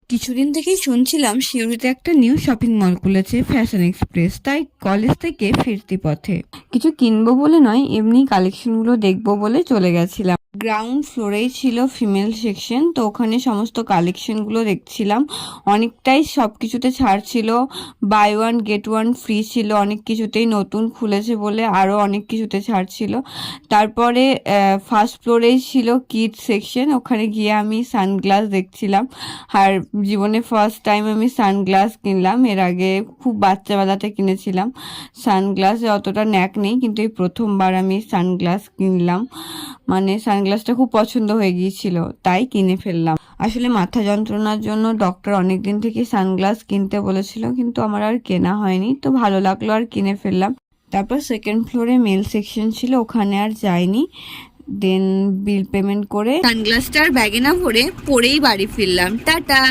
কিছুদিন থেকেই শুনছিলাম সিউড়িতে একটা নিউ শপিং মল খুলেছে ফ্যাশন এক্সপ্রেস, তাই কলেজ থেকে ফিরতি পথে কিছু কিনবো বলে নয়, এমনি কালেকশনগুলো দেখবো বলে চলে গেছিলাম। গ্রাউন্ড ফ্লোরেই ছিল ফিমেল সেকশন, তো ওখানে সমস্ত কালেকশনগুলো দেখছিলাম। অনেকটাই সব কিছুতে ছাড় ছিল, buy one get one free ছিল, অনেক কিছুতেই নতুন খুলেছে বলে আরও অনেক কিছুতে ছাড় ছিল। তারপরে ফার্স্ট ফ্লোরেই ছিল কিড সেকশন, ওখানে গিয়ে আমি সানগ্লাস দেখছিলাম। আর জীবনে ফার্স্ট টাইম আমি সানগ্লাস কিনলাম, এর আগে খুব বাচ্চাবেলাতে কিনেছিলাম। সানগ্লাসে অতটা ন্যাক নেই, কিন্তু এই প্রথমবার আমি সানগ্লাস কিনলাম। মানে সানগ্লাসটা খুব পছন্দ হয়ে গিয়েছিল, তাই কিনে ফেললাম। আসলে মাথা যন্ত্রণার জন্য ডক্টর অনেক দিন থেকে সানগ্লাস কিনতে বলেছিল, কিন্তু আমার আর কেনা হয়নি, তো ভালো লাগলো আর কিনে ফেললাম। তারপর সেকেন্ড ফ্লোরে মেল সেকশন ছিল, ওখানে আর যাইনি। দেন বিল পেমেন্ট করে সানগ্লাসটার ব্যাগে না ভরে পরেই বাড়ি ফিরলাম। টাটা।